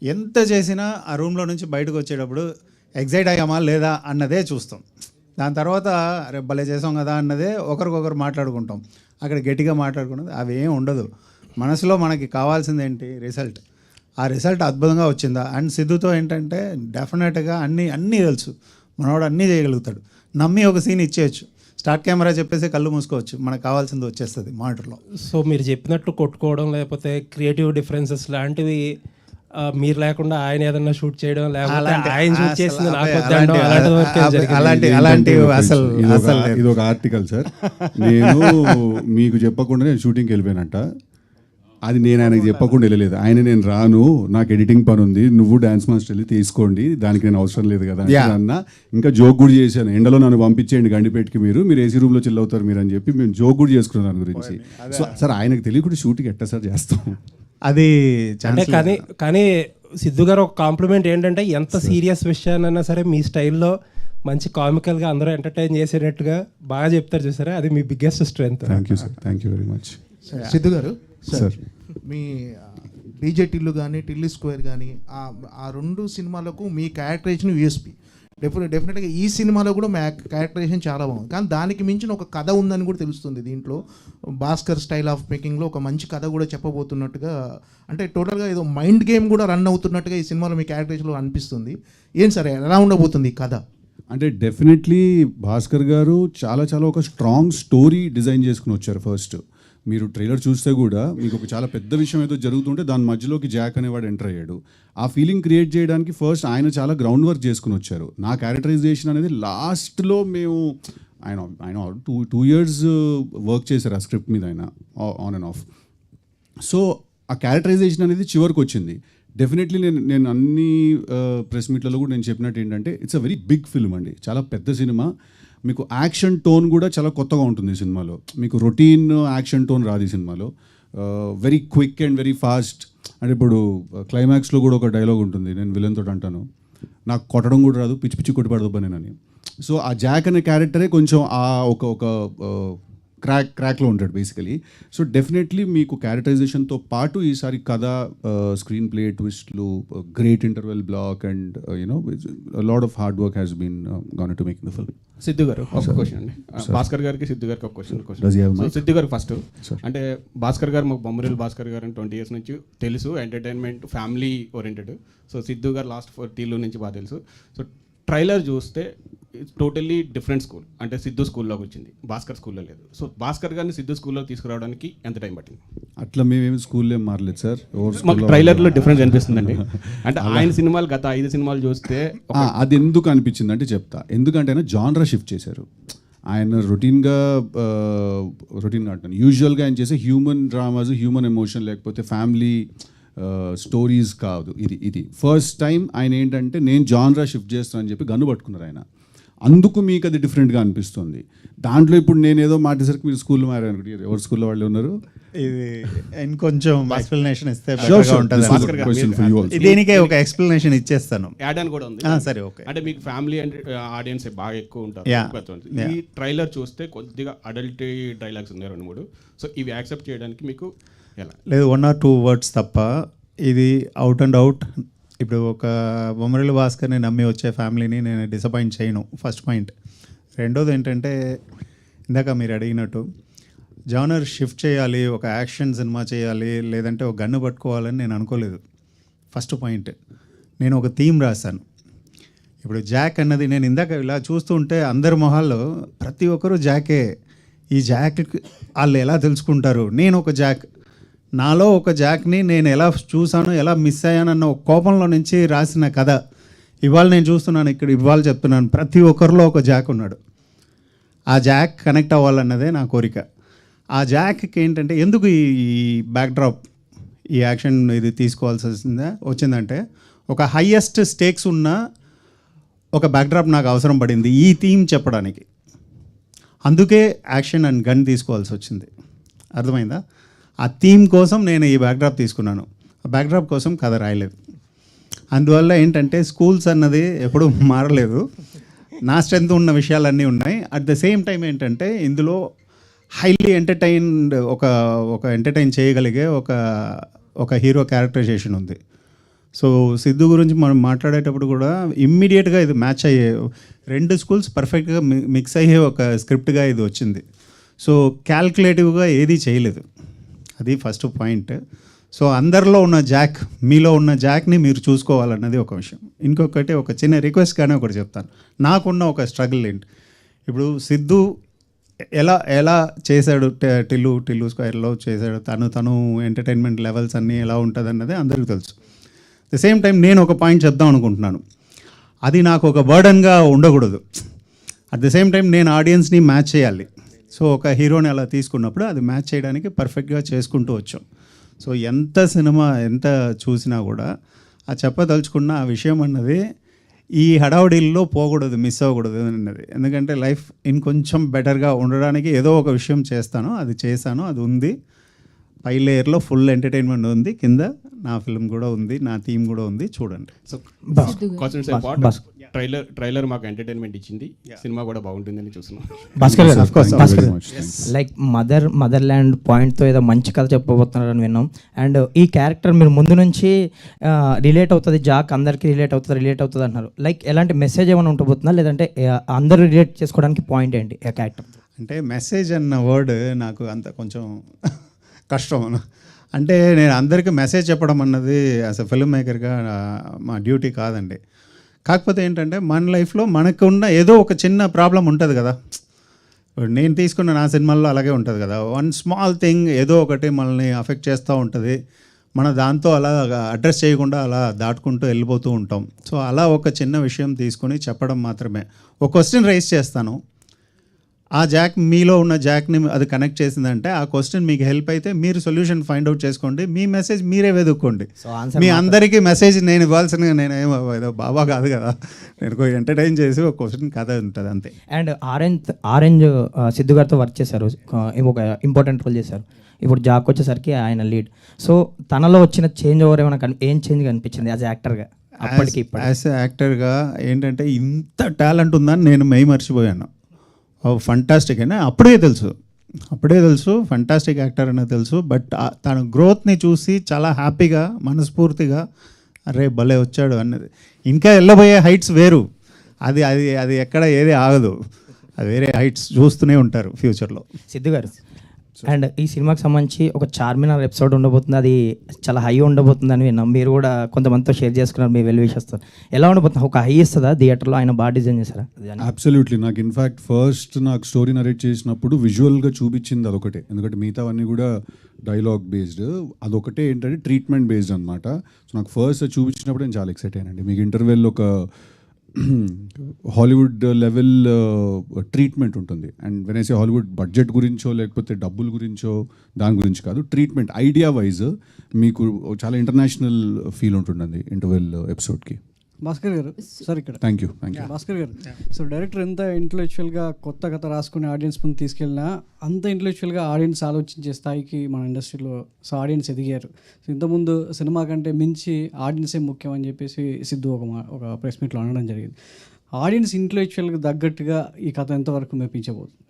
ఎంత చేసినా ఆ రూమ్లో నుంచి బయటకు వచ్చేటప్పుడు ఎగ్జైట్ అయ్యామా లేదా అన్నదే చూస్తాం. దాని తర్వాత రేపు భలే చేసాం కదా అన్నదే ఒకరికొకరు మాట్లాడుకుంటాం. అక్కడ గట్టిగా మాట్లాడుకున్నది అవి ఏం ఉండదు. మనసులో మనకి కావాల్సింది ఏంటి, రిజల్ట్. ఆ రిజల్ట్ అద్భుతంగా వచ్చిందా. అండ్ సిద్ధుతో ఏంటంటే డెఫినెట్గా అన్నీ తెలుసు, మనవాడు అన్నీ చేయగలుగుతాడు. నమ్మి ఒక సీన్ ఇచ్చేయచ్చు, స్టార్ట్ కెమెరా చెప్పేసి కళ్ళు మూసుకోవచ్చు, మనకు కావాల్సింది వచ్చేస్తుంది మానిటర్లో. సో మీరు చెప్పినట్టు కొట్టుకోవడం లేకపోతే క్రియేటివ్ డిఫరెన్సెస్ లాంటివి మీరు లేకుండా ఆయన ఏదన్నా షూట్ చేయడం, లేకపోతే ఆయన షూట్ చేసింది నాకు వద్దండం, అలాంటి అసలు ఇది ఒక ఆర్టికల్ సార్. నేను మీకు చెప్పకుండా నేను షూటింగ్కి వెళ్ళిపోయానంట. అది నేను ఆయనకు చెప్పకుండా వెళ్ళలేదు. నేను రాను, నాకు ఎడిటింగ్ పని ఉంది, నువ్వు డాన్స్ మాస్టర్ వెళ్ళి తీసుకోండి, దానికి నేను అవసరం లేదు కదా అన్న. ఇంకా జోక్ కూడా చేశాను, ఎండలో నన్ను పంపించేయండి గండిపేటకి, మీరు ఏసీ రూమ్లో చిల్ అవుతారు మీరు అని చెప్పి మేము జోక్ కూడా చేసుకున్నాం దాని గురించి. సో సార్ ఆయనకు తెలియకుండా షూటింగ్ ఎట్టా సార్ చేస్తాం అది. అంటే కానీ సిద్ధు గారు ఒక కాంప్లిమెంట్ ఏంటంటే ఎంత సీరియస్ విషయాన్నైనా సరే మీ స్టైల్లో మంచి కామికల్గా అందరూ ఎంటర్టైన్ చేసేటట్టుగా బాగా చెప్తారు చూసారా, అది మీ biggest strength. Thank you sir, thank you very much. Siddhu garu sir, me DJ Tillu కానీ టిల్లీ స్క్వేర్ కానీ ఆ రెండు సినిమాలకు మీ క్యారెక్టరైజేషన్ యూఎస్పీ. డెఫినెట్గా ఈ సినిమాలో కూడా మా క్యారెక్టరైజేషన్ చాలా బాగుంది, కానీ దానికి మించిన ఒక కథ ఉందని కూడా తెలుస్తుంది. దీంట్లో భాస్కర్ స్టైల్ ఆఫ్ మేకింగ్లో ఒక మంచి కథ కూడా చెప్పబోతున్నట్టుగా, అంటే టోటల్గా ఏదో మైండ్ గేమ్ కూడా రన్ అవుతున్నట్టుగా ఈ సినిమాలో మీ క్యారెక్టరైజేషన్లో అనిపిస్తుంది. ఏం సరే ఎలా ఉండబోతుంది ఈ కథ? అంటే డెఫినెట్లీ భాస్కర్ గారు చాలా ఒక స్ట్రాంగ్ స్టోరీ డిజైన్ చేసుకుని వచ్చారు. ఫస్ట్ మీరు ట్రైలర్ చూస్తే కూడా మీకు ఒక చాలా పెద్ద విషయం ఏదో జరుగుతుంటే దాని మధ్యలోకి జాక్ అనేవాడు ఎంటర్ అయ్యాడు. ఆ ఫీలింగ్ క్రియేట్ చేయడానికి ఫస్ట్ ఆయన చాలా గ్రౌండ్ వర్క్ చేసుకుని వచ్చారు. నా క్యారెక్టరైజేషన్ అనేది లాస్ట్లో మేము ఆయన 2 years వర్క్ చేశారు ఆ స్క్రిప్ట్ మీద, ఆయన ఆన్ అండ్ ఆఫ్. సో ఆ క్యారెక్టరైజేషన్ అనేది చివరికి వచ్చింది. డెఫినెట్లీ నేను అన్ని ప్రెస్ మీట్లలో కూడా నేను చెప్పినట్టు ఏంటంటే it's a very big film అండి, చాలా పెద్ద సినిమా. మీకు యాక్షన్ టోన్ కూడా చాలా కొత్తగా ఉంటుంది ఈ సినిమాలో. మీకు రొటీన్ యాక్షన్ టోన్ రాదు ఈ సినిమాలో. Very quick and very fast. అంటే ఇప్పుడు క్లైమాక్స్లో కూడా ఒక డైలాగ్ ఉంటుంది, నేను విలన్ తోటి అంటాను, నాకు కొట్టడం కూడా రాదు, పిచ్చి పిచ్చి కొట్టి పడదు నేనని. సో ఆ జాక్ అనే క్యారెక్టరే కొంచెం ఆ ఒక క్రాక్లో ఉంటాడు బేసికలీ. సో డెఫినెట్లీ మీకు క్యారెక్టరైజేషన్తో పాటు ఈసారి కథ, స్క్రీన్ ప్లే ట్విస్ట్లు, great interval block and lot of hard work has been gone to making the film. Siddhu గారు ఒక క్వశ్చన్ అండి, భాస్కర్ గారికి సిద్ధు గారికి ఒక క్వశ్చన్. సిద్ధు గారు ఫస్ట్, అంటే భాస్కర్ గారు మాకు బొమ్మరిల్ భాస్కర్ గారు 20 years నుంచి తెలుసు, entertainment family oriented. So Siddhu గారు లాస్ట్ 4 years నుంచి బాగా తెలుసు. సో ట్రైలర్ చూస్తే టోటల్లీ డిఫరెంట్ స్కూల్, అంటే సిద్ధు స్కూల్లోకి వచ్చింది, భాస్కర్ స్కూల్లో లేదు. సో భాస్కర్ గారిని సిద్ధు స్కూల్లో తీసుకురావడానికి ఎంత టైం పట్టింది? అట్లా మేమేమి స్కూల్లో మారలేదు సార్, మాకు ట్రైలర్లో డిఫరెన్స్ అనిపిస్తుందండి. అంటే ఆయన సినిమాలు గత 5 సినిమాలు చూస్తే అది ఎందుకు అనిపించింది అంటే చెప్తా. ఎందుకంటే ఆయన జానరా షిఫ్ట్ చేశారు. ఆయన రొటీన్గా అంటాను, యూజువల్గా ఆయన చేసే హ్యూమన్ డ్రామాస్, హ్యూమన్ ఎమోషన్ లేకపోతే ఫ్యామిలీ స్టోరీస్ కాదు. ఇది ఫస్ట్ టైం ఆయన ఏంటంటే నేను జానరా షిఫ్ట్ చేస్తానని చెప్పి గన్ను పట్టుకున్నారు ఆయన. అందుకు మీకు అది డిఫరెంట్గా అనిపిస్తుంది. దాంట్లో ఇప్పుడు నేను ఏదో మాటేసరికి మీరు స్కూల్లో మారారు, ఎవరు స్కూల్లో వాళ్ళు ఉన్నారు, ఇది ఇంకొంచెం ఎక్స్ప్లెనేషన్ ఇస్తే దీనికే ఒక ఎక్స్ప్లెనేషన్ ఇచ్చేస్తాను. యాడ్ అని కూడా ఉంది. సరే, ఓకే. అంటే మీకు ఫ్యామిలీ అండ్ ఆడియన్స్ బాగా ఎక్కువ ఉంటారు. ఈ ట్రైలర్ చూస్తే కొద్దిగా అడల్ట్ డైలాగ్స్ ఉన్నాయి 2-3. సో ఇవి యాక్సెప్ట్ చేయడానికి మీకు ఎలా? లేదు, 1 or 2 words తప్ప ఇది అవుట్ అండ్ అవుట్. ఇప్పుడు ఒక బొమ్మరిల్లు భాస్కర్ని నమ్మి వచ్చే ఫ్యామిలీని నేను డిసప్పాయింట్ చేయను, ఫస్ట్ పాయింట్. రెండోది ఏంటంటే ఇందాక మీరు అడిగినట్టు జానర్ షిఫ్ట్ చేయాలి, ఒక యాక్షన్ సినిమా చేయాలి, లేదంటే ఒక గన్ను పట్టుకోవాలని నేను అనుకోలేదు. ఫస్ట్ పాయింట్, నేను ఒక థీమ్ రాశాను. ఇప్పుడు జాక్ అన్నది నేను ఇందాక ఇలా చూస్తూ ఉంటే అందరి మొహాల్లో ప్రతి ఒక్కరూ జాకే. ఈ జాక్ వాళ్ళు ఎలా తెలుసుకుంటారు, నేను ఒక జాక్, నాలో ఒక జాక్ని నేను ఎలా చూసాను, ఎలా మిస్ అయ్యానన్న ఒక కోపంలో నుంచి రాసిన కథ ఇవాళ నేను చూస్తున్నాను ఇక్కడ, ఇవాళ చెప్తున్నాను. ప్రతి ఒక్కరిలో ఒక జాక్ ఉన్నాడు. ఆ జాక్ కనెక్ట్ అవ్వాలన్నదే నా కోరిక. ఆ జాక్కి ఏంటంటే ఎందుకు ఈ బ్యాక్డ్రాప్, ఈ యాక్షన్ ఇది తీసుకోవాల్సి వచ్చిందంటే ఒక హయ్యెస్ట్ స్టేక్స్ ఉన్న ఒక బ్యాక్డ్రాప్ నాకు అవసరం పడింది ఈ థీమ్ చెప్పడానికి. అందుకే యాక్షన్ అండ్ గన్ తీసుకోవాల్సి వచ్చింది. అర్థమైందా? ఆ థీమ్ కోసం నేను ఈ బ్యాక్డ్రాప్ తీసుకున్నాను. ఆ బ్యాక్డ్రాప్ కోసం కథ రాయలేదు. అందువల్ల ఏంటంటే స్కూల్స్ అన్నది ఎప్పుడూ మారలేదు. నా స్ట్రెంత్ ఉన్న విషయాలన్నీ ఉన్నాయి. అట్ ద సేమ్ టైం ఏంటంటే ఇందులో హైలీ ఎంటర్టైన్డ్ ఒక ఎంటర్టైన్ చేయగలిగే ఒక హీరో క్యారెక్టరైజేషన్ ఉంది. సో సిద్ధు గురించి మనం మాట్లాడేటప్పుడు కూడా ఇమ్మీడియట్గా ఇది మ్యాచ్ అయ్యే 2 స్కూల్స్ పర్ఫెక్ట్గా మిక్స్ అయ్యే ఒక స్క్రిప్ట్గా ఇది వచ్చింది. సో క్యాల్కులేటివ్గా ఏదీ చేయలేదు, అది ఫస్ట్ పాయింట్. సో అందరిలో ఉన్న జాక్, మీలో ఉన్న జాక్ని మీరు చూసుకోవాలన్నది ఒక విషయం. ఇంకొకటి ఒక చిన్న రిక్వెస్ట్గానే ఒకటి చెప్తాను. నాకున్న ఒక స్ట్రగుల్ ఏంటి, ఇప్పుడు సిద్ధు ఎలా చేశాడు, టిల్లు స్క్వేర్లో చేశాడు, తను ఎంటర్టైన్మెంట్ లెవెల్స్ అన్నీ ఎలా ఉంటుంది అన్నది అందరికీ తెలుసు. ద సేమ్ టైం నేను ఒక పాయింట్ చెప్దాం అనుకుంటున్నాను, అది నాకు ఒక బర్డన్గా ఉండకూడదు. అట్ ద సేమ్ టైం నేను ఆడియన్స్ని మ్యాచ్ చేయాలి. సో ఒక హీరోని అలా తీసుకున్నప్పుడు అది మ్యాచ్ చేయడానికి పర్ఫెక్ట్గా చేసుకుంటూ వచ్చాం. సో ఎంత సినిమా ఎంత చూసినా కూడా ఆ చెప్పదలుచుకున్న ఆ విషయం అన్నది ఈ హడావుడిల్లో పోకూడదు, మిస్ అవ్వకూడదు అన్నది. ఎందుకంటే లైఫ్ ఇంకొంచెం బెటర్గా ఉండడానికి ఏదో ఒక విషయం చేస్తాను, అది చేశాను, అది ఉంది. పై లేయర్లో ఫుల్ ఎంటర్టైన్మెంట్ ఉంది, కింద నా ఫిల్మ్ కూడా ఉంది, నా థీమ్ కూడా ఉంది, చూడండి. సో ట్రైలర్ మాకు ఎంటర్టైన్మెంట్ ఇచ్చింది, సినిమా కూడా బాగుంటుందని చూస్తున్నాం. భాస్కర్ లైక్ మదర్ ల్యాండ్ పాయింట్తో ఏదో మంచి కథ చెప్పబోతున్నారని విన్నాం. అండ్ ఈ క్యారెక్టర్ మీరు ముందు నుంచి రిలేట్ అవుతుంది, జాక్ అందరికీ రిలేట్ అవుతుంది అంటున్నారు. లైక్ ఎలాంటి మెసేజ్ ఏమైనా ఉండబోతుందా, లేదంటే అందరూ రిలేట్ చేసుకోవడానికి పాయింట్ ఏంటి ఆ క్యారెక్టర్? అంటే మెసేజ్ అన్న వర్డ్ నాకు అంత కొంచెం కష్టం. అంటే నేను అందరికీ మెసేజ్ చెప్పడం అన్నది యాజ్ అ ఫిల్మ్ మేకర్గా మా డ్యూటీ కాదండి. కాకపోతే ఏంటంటే మన లైఫ్లో మనకున్న ఏదో ఒక చిన్న ప్రాబ్లం ఉంటుంది కదా. నేను తీసుకున్న నా సినిమాల్లో అలాగే ఉంటుంది కదా, వన్ స్మాల్ థింగ్ ఏదో ఒకటి మనల్ని అఫెక్ట్ చేస్తూ ఉంటుంది. మన దాంతో అలా అడ్రస్ చేయకుండా అలా దాటుకుంటూ వెళ్ళిపోతూ ఉంటాం. సో అలా ఒక చిన్న విషయం తీసుకొని చెప్పడం మాత్రమే. ఒక క్వశ్చన్ రైజ్ చేస్తాను, ఆ జాక్ మీలో ఉన్న జాక్ని అది కనెక్ట్ చేసిందంటే ఆ క్వశ్చన్ మీకు హెల్ప్ అయితే మీరు సొల్యూషన్ ఫైండ్ అవుట్ చేసుకోండి, మీ మెసేజ్ మీరే వెతుక్కోండి. మీ అందరికీ మెసేజ్ నేను ఇవ్వాల్సిన, నేను ఏదో బాబా కాదు కదా, నేను ఎంటర్టైన్ చేసి ఒక క్వశ్చన్ కథ ఉంటుంది అంతే. అండ్ ఆరెంజ్ సిద్ధు గారితో వర్క్ చేశారు, ఒక ఇంపార్టెంట్ రోల్ చేశారు. ఇప్పుడు జాక్ వచ్చేసరికి ఆయన లీడ్. సో తనలో వచ్చిన చేంజ్ ఓవర్ ఏమైనా ఏం చేంజ్ కనిపించింది యాజ్ యాక్టర్గా? అప్పటికి యాజ్ యాక్టర్గా ఏంటంటే ఇంత టాలెంట్ ఉందని నేను మర్చిపోయాను. ఫంటాస్టిక్ అని అప్పుడే తెలుసు ఫంటాస్టిక్ యాక్టర్ అనేది తెలుసు. బట్ తన గ్రోత్ని చూసి చాలా హ్యాపీగా మనస్ఫూర్తిగా అరే భలే వచ్చాడు అన్నది. ఇంకా వెళ్ళబోయే హైట్స్ వేరు, అది ఎక్కడ ఏది ఆగదు, అది వేరే హైట్స్ చూస్తూనే ఉంటారు ఫ్యూచర్లో. సిద్ధు గారు, అండ్ ఈ సినిమాకి సంబంధించి ఒక చార్మినార్ ఎపిసోడ్ ఉండబోతుంది, అది చాలా హై ఉండబోతుందని విన్నాం. మీరు కూడా కొంతమందితో షేర్ చేసుకున్నారు, మీ వెల్ విషెస్తో. ఎలా ఉండబోతుంది? ఒక హై ఇస్తుందా థియేటర్లో? ఆయన బాగా డిజైన్ చేశారా? అబ్సల్యూట్లీ. నాకు ఇన్ఫ్యాక్ట్ ఫస్ట్ నాకు స్టోరీ నరేట్ చేసినప్పుడు విజువల్గా చూపించింది అదొకటే, ఎందుకంటే మిగతావన్నీ కూడా డైలాగ్ బేస్డ్, అదొకటే ఏంటంటే ట్రీట్మెంట్ బేస్డ్ అనమాట. సో నాకు ఫస్ట్ చూపించినప్పుడు నేను చాలా ఎక్సైట్ అయ్యానండి. మీకు ఇంటర్వెల్ ఒక హాలీవుడ్ లెవెల్ ట్రీట్మెంట్ ఉంటుంది. And when I say Hollywood budget గురించో లేకపోతే డబ్బుల గురించో దాని గురించి కాదు, ట్రీట్మెంట్ ఐడియా వైజ్ మీకు చాలా ఇంటర్నేషనల్ ఫీల్ ఉంటుందండి ఇంటర్వెల్ ఎపిసోడ్కి. భాస్కర్ గారు సార్ ఇక్కడ థ్యాంక్ యూ. భాస్కర్ గారు, సో డైరెక్టర్ ఎంత ఇంటలెక్చువల్గా కొత్త కథ రాసుకుని ఆడియన్స్ ముందు తీసుకెళ్ళినా అంత ఇంటలెక్చువల్గా ఆడియన్స్ ఆలోచించే స్థాయికి మన ఇండస్ట్రీలో సో ఆడియన్స్ ఎదిగారు. సో ఇంతకుముందు సినిమా కంటే మించి ఆడియన్సే ముఖ్యం అని చెప్పేసి సిద్ధు ఒక ప్రెస్ మీట్లో అనడం జరిగింది. ఆడియన్స్ ఇంటలెక్చువల్గా తగ్గట్టుగా ఈ కథ ఎంతవరకు మెప్పించబోతుంది?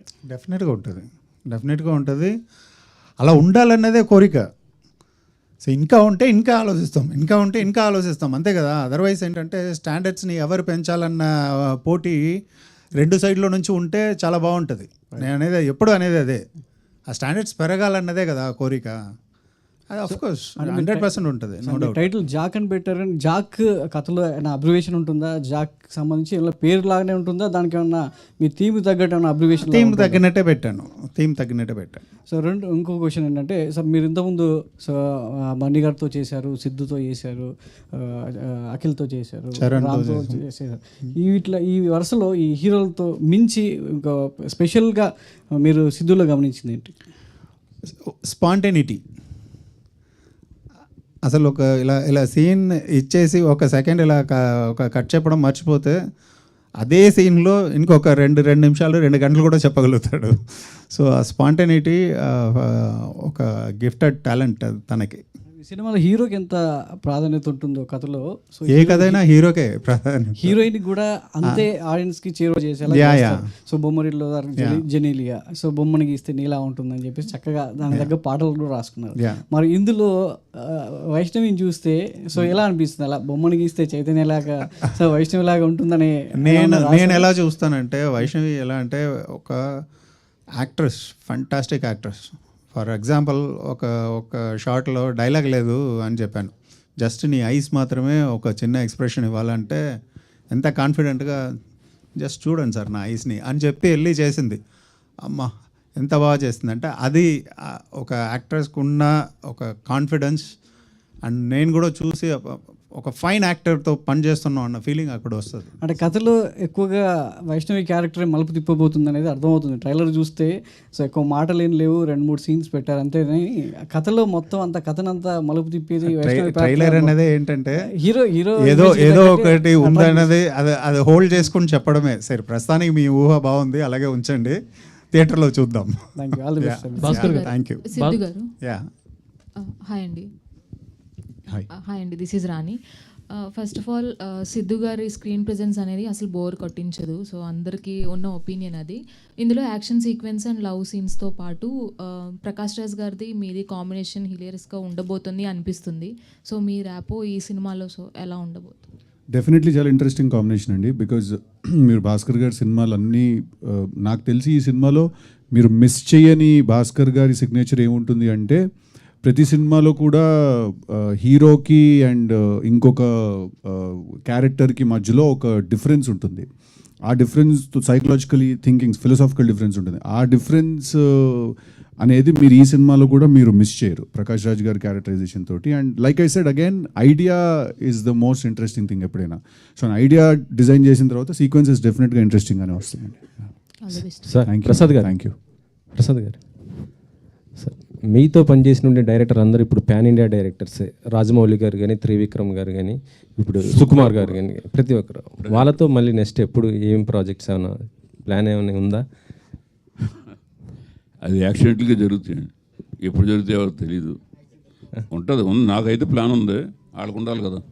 డెఫినెట్గా ఉంటుంది. అలా ఉండాలన్నదే కోరిక. సో ఇంకా ఇంకా ఆలోచిస్తాం అంతే కదా. అదర్వైజ్ ఏంటంటే స్టాండర్డ్స్ని ఎవరు పెంచాలన్న పోటీ 2 సైడ్లో నుంచి ఉంటే చాలా బాగుంటుంది. నేను ఎప్పుడు అనేది అదే, ఆ స్టాండర్డ్స్ పెరగాలన్నదే కదా కోరిక. అది ఆఫ్ కోర్స్ 100% ఉంటుంది. టైటిల్ జాక్ అని పెట్టారని, జాక్ కథలో ఏమైనా అబ్రివేషన్ ఉంటుందా? జాక్ సంబంధించి ఏమైనా పేరు లాగానే ఉంటుందా? దానికి ఏమన్నా మీ థీమ్ తగ్గట్టు ఏమైనా అబ్రివేషన్? థీమ్ తగ్గినట్టే పెట్టాను. సో ఇంకో క్వశ్చన్ ఏంటంటే, సార్ మీరు ఇంతకుముందు సో మణి గారితో చేశారు, సిద్ధుతో చేశారు, అఖిల్తో చేశారు, రామ్తో చేశారు. ఈ వరుసలో ఈ హీరోలతో మించి ఇంకా స్పెషల్గా మీరు సిద్ధులో గమనించింది ఏంటి? స్పాంటేనిటీ. అసలు ఇలా సీన్ ఇచ్చేసి ఒక సెకండ్ ఇలా ఒక కట్ చెప్పడం మర్చిపోతే అదే సీన్లో ఇంకొక 2 నిమిషాలు 2 గంటలు కూడా చెప్పగలుగుతాడు. సో ఆ స్పాంటేనిటీ ఒక గిఫ్టెడ్ టాలెంట్ తనకి. ఈ సినిమాలో హీరోకి ఎంత ప్రాధాన్యత ఉంటుందో కథలో, సో ఏ కథైనా హీరోకే ప్రాధాన్యత. హీరోయిన్ కూడా అంతే ఆడియన్స్ కి చేరువ చేసేలా చేస్తారు. సో బొమ్మరిలో జెనీలియా, సో బొమ్మని గీస్తే నీలా ఉంటుందని చెప్పేసి చక్కగా దాని దగ్గర పాటలు కూడా రాసుకున్నారు. మరి ఇందులో వైష్ణవిని చూస్తే సో ఎలా అనిపిస్తుంది? అలా బొమ్మని గీస్తే చైతన్యలాగా, సో వైష్ణవిలాగా ఉంటుందని నేను ఎలా చూస్తానంటే, వైష్ణవి ఎలా అంటే ఒక actress, fantastic actress. For example ఒక షార్ట్లో డైలాగ్ లేదు అని చెప్పాను, జస్ట్ నీ ఐస్ మాత్రమే ఒక చిన్న ఎక్స్ప్రెషన్ ఇవ్వాలంటే ఎంత కాన్ఫిడెంట్గా జస్ట్ చూడండి సార్ నా ఐస్ని అని చెప్పి వెళ్ళి చేసింది. అమ్మ ఎంత బాగా చేసిందంటే అది ఒక యాక్ట్రెస్కి ఉన్న ఒక కాన్ఫిడెన్స్. అండ్ నేను కూడా చూసి ఒక ఫైన్ యాక్టర్తో పనిచేస్తున్నాం అన్న ఫీలింగ్ అక్కడ వస్తుంది. అంటే కథలో ఎక్కువగా వైష్ణవి క్యారెక్టర్ మలుపు తిప్పబోతుంది అనేది అర్థమవుతుంది ట్రైలర్ చూస్తే. సో ఎక్కువ మాటలు ఏం లేవు, 2-3 సీన్స్ పెట్టారు అంతేనే. కథలో మొత్తం అంత కథనంతా మలుపు తిప్పేది ట్రైలర్ అనేది ఏంటంటే హీరో ఏదో ఒకటి ఉందన్నది అది హోల్డ్ చేసుకుని చెప్పడమే. సరే ప్రస్తుతానికి మీ ఊహ బాగుంది, అలాగే ఉంచండి, థియేటర్లో చూద్దాం. Thank you. హాయ్ అండి, this is Rani. First of all Siddhu గారి స్క్రీన్ ప్రెజెన్స్ అనేది అసలు బోర్ కొట్టించదు. సో అందరికీ ఉన్న ఒపీనియన్ అది. ఇందులో యాక్షన్ సీక్వెన్స్ అండ్ లవ్ సీన్స్తో పాటు ప్రకాష్ రాజ్ గారిది మీది కాంబినేషన్ హిలేరియస్గా ఉండబోతుంది అనిపిస్తుంది. సో మీ ర్యాపో ఈ సినిమాలో సో ఎలా ఉండబోతుంది? డెఫినెట్లీ చాలా ఇంట్రెస్టింగ్ కాంబినేషన్ అండి. బికాజ్ మీరు భాస్కర్ గారి సినిమాలు అన్నీ నాకు తెలిసి ఈ సినిమాలో మీరు మిస్ చేయని భాస్కర్ గారి సిగ్నేచర్ ఏముంటుంది అంటే, ప్రతి సినిమాలో కూడా హీరోకి అండ్ ఇంకొక క్యారెక్టర్కి మధ్యలో ఒక డిఫరెన్స్ ఉంటుంది. ఆ difference psychologically thinkings, philosophical difference ఉంటుంది. ఆ డిఫరెన్స్ అనేది మీరు ఈ సినిమాలో కూడా మీరు మిస్ చేయరు ప్రకాష్ రాజ్ గారి క్యారెక్టరైజేషన్ తోటి. And like I said again, idea is the most interesting thing ఎప్పుడైనా. సో ఐడియా డిజైన్ చేసిన తర్వాత సీక్వెన్సెస్ డెఫినెట్గా ఇంట్రెస్టింగ్ అని వస్తుందండి. సార్ ప్రసాద్ గారు, థ్యాంక్ యూ. ప్రసాద్ గారు, సార్ మీతో పనిచేసిన ఉండే డైరెక్టర్ అందరూ ఇప్పుడు పాన్ ఇండియా డైరెక్టర్సే. రాజమౌళి గారు కానీ, త్రివిక్రమ్ గారు కానీ, ఇప్పుడు సుకుమార్ గారు కానీ, ప్రతి ఒక్కరు. వాళ్ళతో మళ్ళీ నెక్స్ట్ ఎప్పుడు ఏం ప్రాజెక్ట్స్ ఏమైనా ప్లాన్ ఏమైనా ఉందా? అది యాక్సిడెంట్గా జరుగుతాయండి, ఎప్పుడు జరిగితే ఎవరికి తెలీదు. ఉంటుంది, నాకైతే ప్లాన్ ఉంది, వాళ్ళకు ఉండాలి కదా.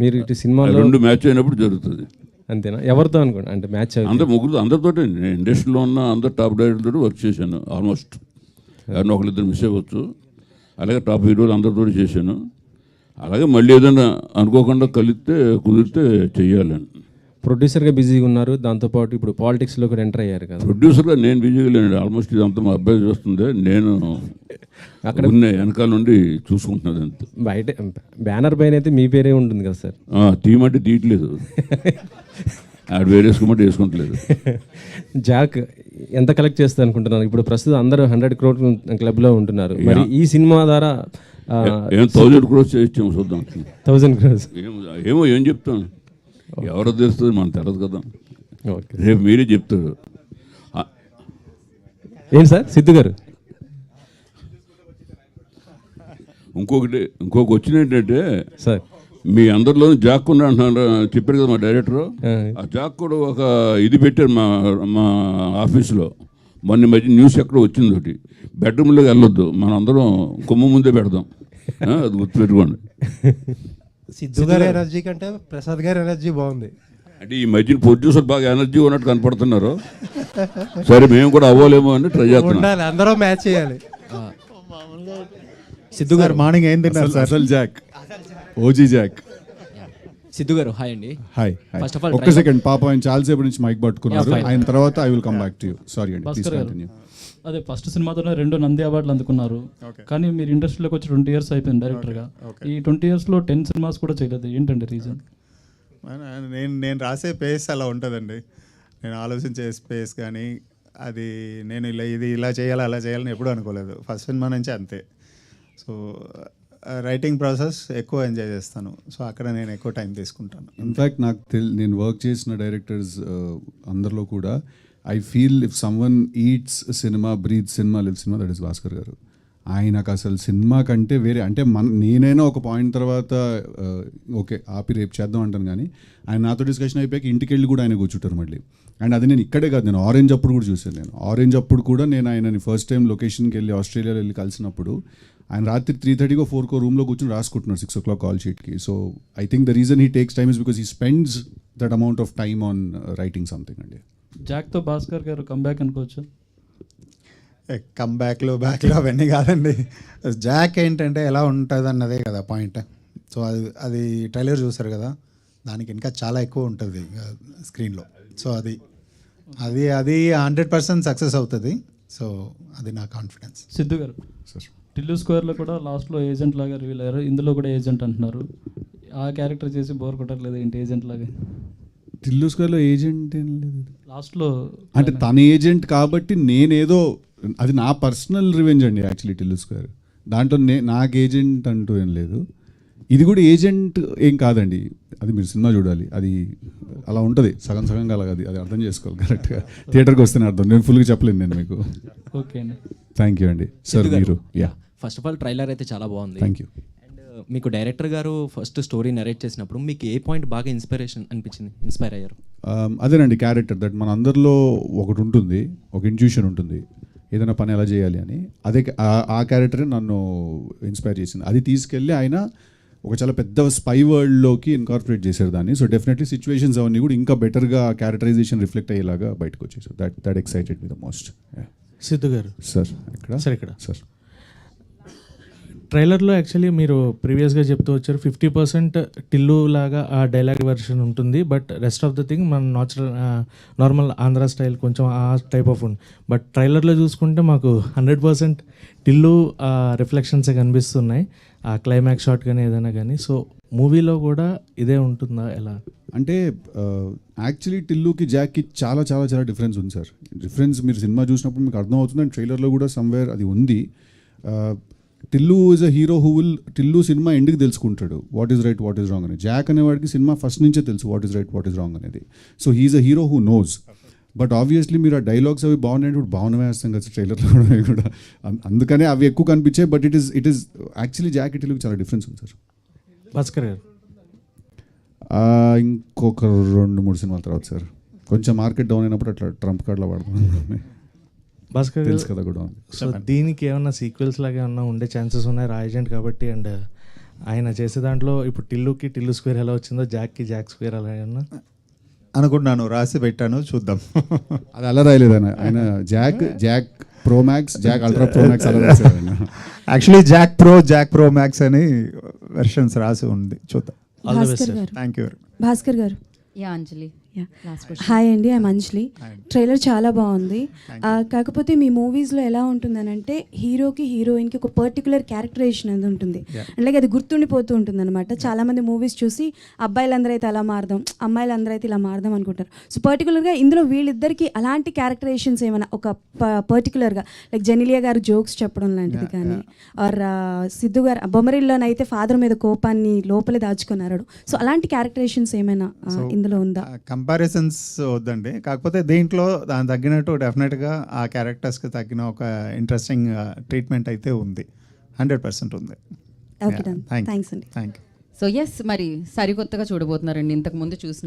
మీరు ఇటు సినిమాలో 2 మ్యాచ్ అయినప్పుడు జరుగుతుంది. అంతేనా? ఎవరితో అనుకోండి అంటే మ్యాచ్ అందరు ముగ్గురు, అందరితో ఇండస్ట్రీలో ఉన్న అందరు టాప్ డైరెక్టర్తో వర్క్ చేశాను ఆల్మోస్ట్. ఎవరినో ఒకరిద్దరు మిస్ అవ్వచ్చు. అలాగే టాప్ హీరోలు అందరితో చేశాను. అలాగే మళ్ళీ ఏదైనా అనుకోకుండా కుదిరితే చెయ్యాలని. ప్రొడ్యూసర్గా బిజీగా ఉన్నారు, దాంతోపాటు ఇప్పుడు పాలిటిక్స్లో కూడా ఎంటర్ అయ్యారు కదా. ప్రొడ్యూసర్గా నేను బిజీగా లేను, ఆల్మోస్ట్ ఇదంతా మా అబ్బాయి చూస్తుంది, నేను అక్కడ వెనకాల నుండి చూసుకుంటున్నది అంతే. బయట బ్యానర్ పైన అయితే మీ పేరే ఉంటుంది కదా సార్. తీయమంటే తీయట్లేదు, ఆడు వేరే వేసుకోమంటే వేసుకుంటలేదు. జాక్ ఎంత కలెక్ట్ చేస్తా అనుకుంటున్నారు? ఇప్పుడు ప్రస్తుతం అందరూ 100 crore క్లబ్లో ఉంటున్నారు. మరి ఈ సినిమా ద్వారా 1000 crores చేయించాము, చూద్దాం. 1000 crores ఏమో ఏం చెప్తాను, ఎవరో తెలుస్తుంది, మనకు తెలియదు కదా. రేపు మీరే చెప్తారు. ఏం సార్ సిద్ధు గారు? ఇంకొక వచ్చిన ఏంటంటే సార్, మీ అందరిలో జాక్ ఉన్నా అంటున్నారు, చెప్పారు కదా మా డైరెక్టర్. ఆ జాక్ కూడా ఒక ఇది పెట్టారు మా ఆఫీస్లో. మొన్న మధ్య న్యూస్ ఎక్కడ వచ్చింది ఒకటి, బెడ్రూమ్లోకి వెళ్ళొద్దు, మనం అందరం కొమ్మ ముందే పెడదాం, అది గుర్తుపెట్టుకోండి. సిద్ధు గారి ఎనర్జీ కంటే ప్రసాద్ గారి ఎనర్జీ బాగుంది. అంటే ఈ మధ్యన ప్రొడ్యూసర్ బాగా ఎనర్జీ ఉన్నట్టు కనపడుతున్నారు. సరే మేము కూడా అవ్వలేమో అని ట్రై చేస్తున్నాం. అందరూ మ్యాచ్ చేయాలి. సిద్ధు గారు మార్నింగ్ ఏం తిన్నారు సార్? అసలు జాక్, ఓజీ జాక్. సిద్ధు గారు హాయ్ అండి. హాయ్. ఫస్ట్ ఆఫ్ ఆల్ ఒక్క సెకండ్, పాప ఆయన చాలాసేపు నుంచి మైక్ పట్టుకున్నారు, ఆయన తర్వాత I will come back to you. Sorry అండి, ప్లీజ్ కంటిన్యూ. అదే ఫస్ట్ సినిమాతోనే 2 నంది అవార్డులు అందుకున్నారు. కానీ మీరు ఇండస్ట్రీలోకి వచ్చి 20 years అయిపోయింది డైరెక్టర్గా. ఈ 20 yearsలో 10 సినిమాస్ కూడా చేయలేదు, ఏంటండి రీజన్? నేను రాసే పేస్ అలా ఉంటుందండి. నేను ఆలోచించే స్పేస్ కానీ అది నేను ఇలా చేయాలి అలా చేయాలని ఎప్పుడూ అనుకోలేదు. ఫస్ట్ సినిమా నుంచి అంతే. సో రైటింగ్ ప్రాసెస్ ఎక్కువ ఎంజాయ్ చేస్తాను. సో అక్కడ నేను ఎక్కువ టైం తీసుకుంటాను. ఇన్ఫ్యాక్ట్ నేను వర్క్ చేసిన డైరెక్టర్స్ అందరిలో కూడా I feel if someone eats cinema, breathe cinema, live cinema, that is Bhaskar గారు. ఆయనకు అసలు సినిమా కంటే వేరే, అంటే నేనైనా ఒక పాయింట్ తర్వాత ఓకే ఆపి రేపు చేద్దాం అంటాను, కానీ ఆయన నాతో డిస్కషన్ అయిపోయాక ఇంటికి వెళ్ళి కూడా ఆయన కూర్చుంటారు మళ్ళీ. అండ్ అది నేను ఇక్కడే కాదు, నేను ఆరెంజ్ అప్పుడు కూడా చూశాను. ఆరెంజ్ అప్పుడు కూడా నేను ఆయనని ఫస్ట్ టైం లొకేషన్కి వెళ్ళి ఆస్ట్రేలియాలో వెళ్ళి కలిసినప్పుడు ఆయన రాత్రి 3:30 4 రూమ్లో కూర్చొని రాసుకుంటున్నారు 6 o'clock కాల్ షీట్కి. So I think the reason he takes time is because he spends that amount of time on writing something అండి. జాక్తో భాస్కర్ గారు కంబ్యాక్ అనుకోవచ్చు. బ్యాక్లో అవన్నీ కాదండి. జాక్ ఏంటంటే ఎలా ఉంటుంది అన్నదే కదా పాయింట్. సో అది ట్రైలర్ చూసారు కదా, దానికి ఇంకా చాలా ఎక్కువ ఉంటుంది స్క్రీన్లో. సో అది 100% సక్సెస్ అవుతుంది. సో అది నా కాన్ఫిడెన్స్. సిద్ధు గారు సార్, టిల్లు స్క్వేర్లో కూడా లాస్ట్లో ఏజెంట్ లాగా రివీల్ అయ్యారు, ఇందులో కూడా ఏజెంట్ అంటున్నారు. ఆ క్యారెక్టర్ చేసి బోర్ కొట్టట్లేదు ఏంటి ఏజెంట్ లాగా? టిల్లు స్క్వేర్లో ఏజెంట్ ఏం లేదు లాస్ట్లో అంటే తన ఏజెంట్ కాబట్టి నేనేదో, అది నా పర్సనల్ రివెంజ్ అండి యాక్చువల్లీ టిల్లు స్క్వేర్. దాంట్లో నాకు ఏజెంట్ అంటూ ఏం లేదు. ఇది కూడా ఏజెంట్ ఏం కాదండి, అది మీరు సినిమా చూడాలి. అది అలా ఉంటుంది, సగం సగంగా అలాగ అది అర్థం చేసుకోవాలి కరెక్ట్గా. థియేటర్కి వస్తేనే అర్థం, నేను ఫుల్గా చెప్పలేను నేను మీకు. ఓకే అండి, థ్యాంక్ యూ అండి. సార్ మీరు ఫస్ట్ ఆఫ్ ఆల్ ట్రైలర్ అయితే చాలా బాగుంది. Thank you. అండ్ మీకు డైరెక్టర్ గారు ఫస్ట్ స్టోరీ నరేట్ చేసినప్పుడు మీకు ఏ పాయింట్ బాగా ఇన్స్పిరేషన్ అనిపించింది, ఇన్స్పైర్ అయ్యారు? అదేనండి, క్యారెక్టర్ దట్ మన అందరిలో ఒకటి ఉంటుంది, ఒక ఇంట్యూషన్ ఉంటుంది ఏదైనా పని ఎలా చేయాలి అని. అదే ఆ క్యారెక్టరే నన్ను ఇన్స్పైర్ చేసింది. అది తీసుకెళ్ళి ఆయన ఒక చాలా పెద్ద స్పై వరల్డ్లోకి ఇన్కార్పొరేట్ చేశారు దాన్ని. సో డెఫినెట్లీ సిచ్యువేషన్స్ అవన్నీ కూడా ఇంకా బెటర్గా క్యారెక్టరైజేషన్ రిఫ్లెక్ట్ అయ్యేలాగా బయటకు వచ్చేసారు. That excited me the most. Siddhu garu sir ఇక్కడ సార్ ఇక్కడ సార్ ట్రైలర్లో యాక్చువల్లీ మీరు ప్రీవియస్గా చెప్తూ వచ్చారు 50% టిల్లు లాగా ఆ డైలాగ్ వెర్షన్ ఉంటుంది, but rest of the thing మన నార్మల్ ఆంధ్ర స్టైల్ కొంచెం ఆ టైప్ ఆఫ్ ఉంది. బట్ ట్రైలర్లో చూసుకుంటే మాకు 100% టిల్లు రిఫ్లెక్షన్సే కనిపిస్తున్నాయి, ఆ క్లైమాక్స్ షాట్ కానీ ఏదైనా కానీ. సో మూవీలో కూడా ఇదే ఉంటుందా ఎలా? అంటే యాక్చువల్లీ టిల్లుకి జాక్కి చాలా చాలా చాలా డిఫరెన్స్ ఉంది సార్. డిఫరెన్స్ మీరు సినిమా చూసినప్పుడు మీకు అర్థం అవుతుంది, అండ్ ట్రైలర్లో కూడా సమ్వేర్ అది ఉంది. Tillu is a hero who will, Tillu cinema ఎండ్కి తెలుసుకుంటాడు what is right what is wrong అని. జాక్ అనేవాడికి సినిమా ఫస్ట్ నుంచే తెలుసు what is right what is wrong అనేది. So he is a hero who knows. But obviously మీరు ఆ డైలాగ్స్ అవి బాగున్నాయి, ఇప్పుడు బాగున్నాయి వేస్తాం కదా ట్రైలర్లో కూడా, అందుకనే అవి ఎక్కువ కనిపించాయి. But it is actually Jack టిల్లుకి చాలా డిఫరెన్స్ ఉంది సార్. భాస్కర్ గారు ఇంకొక 2-3 సినిమాల తర్వాత సార్, కొంచెం మార్కెట్ డౌన్ అయినప్పుడు అట్లా ట్రంప్ కార్డ్లో వాడుతున్నాను. భాస్కర్ తెలుసు కదా కూడా. సో దీనికి ఏమన్నా సీక్వెల్స్ లాగా ఏమన్నా ఉండే ఛాన్సెస్ ఉన్నాయి రాయజెంట్ కాబట్టి? అండ్ ఆయన చేసే దాంట్లో ఇప్పుడు టిల్లుకి టిల్లు స్క్వేర్ ఎలా వచ్చిందో జాక్కి జాక్ స్క్వేర్ అలా ఏమన్నా అనుకుంటున్నాను, రాసి పెట్టాను, చూద్దాం. అది అలా రాయలేదు ఆయన Jack pro max, Jack ultra pro max అలా రాశారు ఆయన. యాక్చువల్లీ జాక్ ప్రో మ్యాక్స్ అని వెర్షన్స్ రాసి ఉంది, చూద్దాం. Thank you. Bhaskar garu. Yeah Anjali. Hi అండి, ఐమ్ అంజలి. ట్రైలర్ చాలా బాగుంది. కాకపోతే మీ మూవీస్లో ఎలా ఉంటుందనంటే హీరోకి హీరోయిన్కి ఒక పర్టికులర్ క్యారెక్టరైజేషన్ అనేది ఉంటుంది, అలాగే అది గుర్తుండిపోతూ ఉంటుంది అనమాట. చాలామంది మూవీస్ చూసి అబ్బాయిలందరూ అయితే అలా మారదాం, అమ్మాయిలందరూ అయితే ఇలా మారదాం అనుకుంటారు. సో పర్టికులర్గా ఇందులో వీళ్ళిద్దరికి అలాంటి క్యారెక్టరైజేషన్స్ ఏమైనా ఒక పర్టికులర్గా లైక్ జెనిలియా గారు జోక్స్ చెప్పడం లాంటిది కానీ, ఆర్ సిద్ధు గారు బొమ్మరిల్లోనైతే ఫాదర్ మీద కోపాన్ని లోపలే దాచుకున్నారు. సో అలాంటి క్యారెక్టరైజేషన్స్ ఏమైనా ఇందులో ఉందా? కంపారిజన్స్ వద్దండి, కాకపోతే దీంట్లో దాని తగ్గినట్టు డెఫినెట్గా ఆ క్యారెక్టర్స్కి తగ్గిన ఒక ఇంట్రెస్టింగ్ ట్రీట్మెంట్ అయితే ఉంది, 100% ఉంది. థ్యాంక్స్ అండి. సో ఎస్, మరి సరికొత్తగా చూడబోతున్నారండి, ఇంతకుముందు చూసిన